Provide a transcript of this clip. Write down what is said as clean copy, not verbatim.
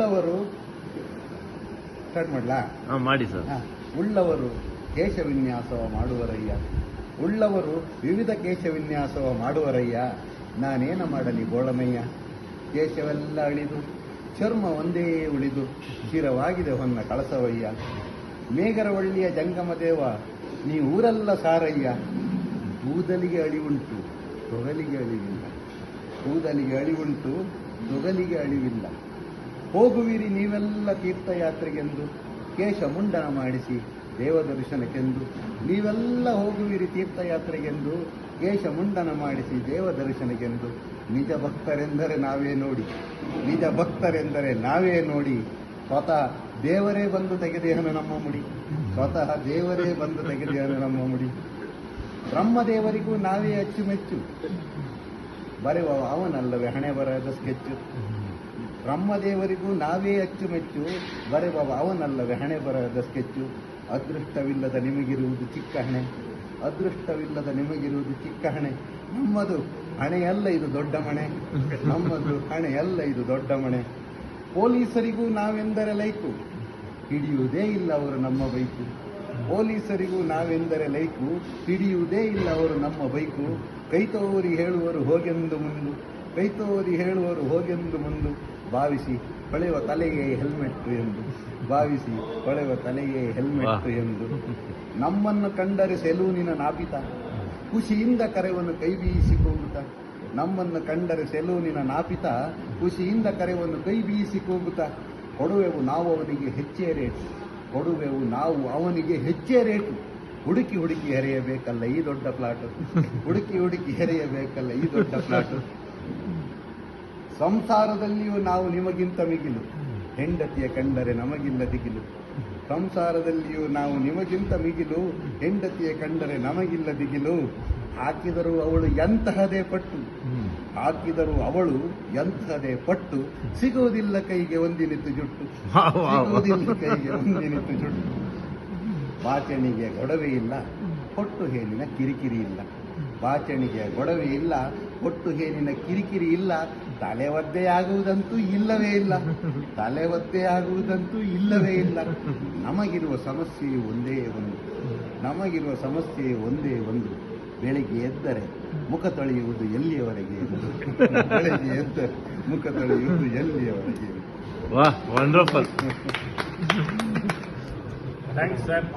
ಉಳ್ಳವರು ಸ್ಟಾರ್ಟ್ ಮಾಡ್ಲಾ? ಮಾಡಿ ಸರ್. ಉಳ್ಳವರು ಕೇಶ ವಿನ್ಯಾಸವ ಮಾಡುವರಯ್ಯ, ಉಳ್ಳವರು ವಿವಿಧ ಕೇಶ ವಿನ್ಯಾಸವ ಮಾಡುವರಯ್ಯ. ನಾನೇನ ಮಾಡಲಿ ಗೋಳಮಯ್ಯ, ಕೇಶವೆಲ್ಲ ಅಳಿದು ಚರ್ಮ ಒಂದೇ ಉಳಿದು ಚಿರವಾಗಿದೆ ಹೊನ್ನ ಕಳಸವಯ್ಯ. ಮೇಘರವಳ್ಳಿಯ ಜಂಗಮ ದೇವ ನೀ ಊರೆಲ್ಲ ಸಾರಯ್ಯ. ಕೂದಲಿಗೆ ಅಳಿವುಂಟು ತೊಗಲಿಗೆ ಅಳಿವಿಲ್ಲ, ಕೂದಲಿಗೆ ಅಳಿವುಂಟು ತೊಗಲಿಗೆ ಅಳಿವಿಲ್ಲ. ಹೋಗುವಿರಿ ನೀವೆಲ್ಲ ತೀರ್ಥಯಾತ್ರೆಗೆಂದು ಕೇಶ ಮುಂಡನ ಮಾಡಿಸಿ ದೇವದರ್ಶನಕ್ಕೆಂದು. ನೀವೆಲ್ಲ ಹೋಗುವಿರಿ ತೀರ್ಥಯಾತ್ರೆಗೆಂದು ಕೇಶ ಮುಂಡನ ಮಾಡಿಸಿ ದೇವದರ್ಶನಕ್ಕೆಂದು. ನಿಜ ಭಕ್ತರೆಂದರೆ ನಾವೇ ನೋಡಿ, ನಿಜ ಭಕ್ತರೆಂದರೆ ನಾವೇ ನೋಡಿ. ಸ್ವತಃ ದೇವರೇ ಬಂದು ತೆಗೆದೇಹನು ನಮ್ಮ ಮುಡಿ, ಸ್ವತಃ ದೇವರೇ ಬಂದು ತೆಗೆದೇಹನು ನಮ್ಮ ಮುಡಿ. ಬ್ರಹ್ಮದೇವರಿಗೂ ನಾವೇ ಅಚ್ಚುಮೆಚ್ಚು, ಬರೆಯುವ ಅವನಲ್ಲವೇ ಹಣೆ ಬರದ ಸ್ಕೆಚ್ಚು. ಬ್ರಹ್ಮದೇವರಿಗೂ ನಾವೇ ಅಚ್ಚುಮೆಚ್ಚು, ಬರೆಯುವ ಅವನಲ್ಲವೇ ಹಣೆ ಬರದ ಸ್ಕೆಚ್ಚು. ಅದೃಷ್ಟವಿಲ್ಲದ ನಿಮಗಿರುವುದು ಚಿಕ್ಕ ಹಣೆ, ಅದೃಷ್ಟವಿಲ್ಲದ ನಿಮಗಿರುವುದು ಚಿಕ್ಕ ಹಣೆ. ನಮ್ಮದು ಹಣೆಯಲ್ಲ ಇದು ದೊಡ್ಡ ಮಣೆ, ನಮ್ಮದು ಹಣೆಯಲ್ಲ ಇದು ದೊಡ್ಡ ಮಣೆ. ಪೊಲೀಸರಿಗೂ ನಾವೆಂದರೆ ಲೈಕು, ಹಿಡಿಯುವುದೇ ಇಲ್ಲ ಅವರು ನಮ್ಮ ಬೈಕು. ಪೊಲೀಸರಿಗೂ ನಾವೆಂದರೆ ಲೈಕು, ಹಿಡಿಯುವುದೇ ಇಲ್ಲ ಅವರು ನಮ್ಮ ಬೈಕು. ಕೈತೋರಿ ಹೇಳುವರು ಹೋಗೆಂದು ಮುಂದು, ಕೈತೋರಿ ಹೇಳುವರು ಹೋಗೆಂದು ಮುಂದು. ಭಾವಿಸಿ ಹೊಳೆಯುವ ತಲೆಗೆ ಹೆಲ್ಮೆಟ್ ಎಂದು, ಭಾವಿಸಿ ಹೊಳೆಯುವ ತಲೆಗೆ ಹೆಲ್ಮೆಟ್ ಎಂದು. ನಮ್ಮನ್ನು ಕಂಡರೆ ಸೆಲೂನಿನ ನಾಪಿತ, ಖುಷಿಯಿಂದ ಕರೆವನ್ನು ಕೈ ಬೀಸಿಕೊಂಗುತ್ತ. ನಮ್ಮನ್ನು ಕಂಡರೆ ಸೆಲೂನಿನ ನಾಪಿತ, ಖುಷಿಯಿಂದ ಕರೆವನ್ನು ಕೈ ಬೀಸಿಕೊಂಗುತ್ತ. ಕೊಡುವೆವು ನಾವು ಅವನಿಗೆ ಹೆಚ್ಚೇ ರೇಟು, ಕೊಡುವೆವು ನಾವು ಅವನಿಗೆ ಹೆಚ್ಚೇ ರೇಟು. ಹುಡುಕಿ ಹುಡುಕಿ ಹೆರೆಯಬೇಕಲ್ಲ ಈ ದೊಡ್ಡ ಪ್ಲಾಟು, ಹುಡುಕಿ ಹುಡುಕಿ ಹೆರೆಯಬೇಕಲ್ಲ ಈ ದೊಡ್ಡ ಪ್ಲಾಟು. ಸಂಸಾರದಲ್ಲಿಯೂ ನಾವು ನಿಮಗಿಂತ ಮಿಗಿಲು, ಹೆಂಡತಿಯ ಕಂಡರೆ ನಮಗಿಲ್ಲ ದಿಗಿಲು. ಸಂಸಾರದಲ್ಲಿಯೂ ನಾವು ನಿಮಗಿಂತ ಮಿಗಿಲು, ಹೆಂಡತಿಯ ಕಂಡರೆ ನಮಗಿಲ್ಲ ದಿಗಿಲು. ಹಾಕಿದರೂ ಅವಳು ಎಂತಹದೇ ಪಟ್ಟು, ಹಾಕಿದರೂ ಅವಳು ಎಂತಹದೇ ಪಟ್ಟು. ಸಿಗುವುದಿಲ್ಲ ಕೈಗೆ ಒಂದಿನಿತ್ತು ಜುಟ್ಟು, ಸಿಗುವುದಿಲ್ಲ ಕೈಗೆ ಒಂದಿನಿತ್ತು ಜುಟ್ಟು. ಬಾಚಣಿಗೆ ಗೊಡವೆ ಇಲ್ಲ, ಹೊಟ್ಟು ಹೇನಿನ ಕಿರಿಕಿರಿ ಇಲ್ಲ. ಬಾಚಣಿಗೆ ಗೊಡವೆ ಇಲ್ಲ, ಹೊಟ್ಟು ಹೇನಿನ ಕಿರಿಕಿರಿ ಇಲ್ಲ. ತಲೆ ಒದ್ದೆಯಾಗುವುದಂತೂ ಇಲ್ಲವೇ ಇಲ್ಲ, ತಲೆ ಒದ್ದೆಯಾಗುವುದಂತೂ ಇಲ್ಲವೇ ಇಲ್ಲ. ನಮಗಿರುವ ಸಮಸ್ಯೆ ಒಂದೇ ಒಂದು, ನಮಗಿರುವ ಸಮಸ್ಯೆ ಒಂದೇ ಒಂದು. ಬೆಳಿಗ್ಗೆ ಎದ್ದರೆ ಮುಖ ತೊಳೆಯುವುದು ಎಲ್ಲಿಯವರೆಗೆ, ಬೆಳಿಗ್ಗೆ ಎದ್ದರೆ ಮುಖ ತೊಳೆಯುವುದು ಎಲ್ಲಿಯವರೆಗೆ. ವಾಹ್, ವಂಡರ್ಫುಲ್. Thanks sir.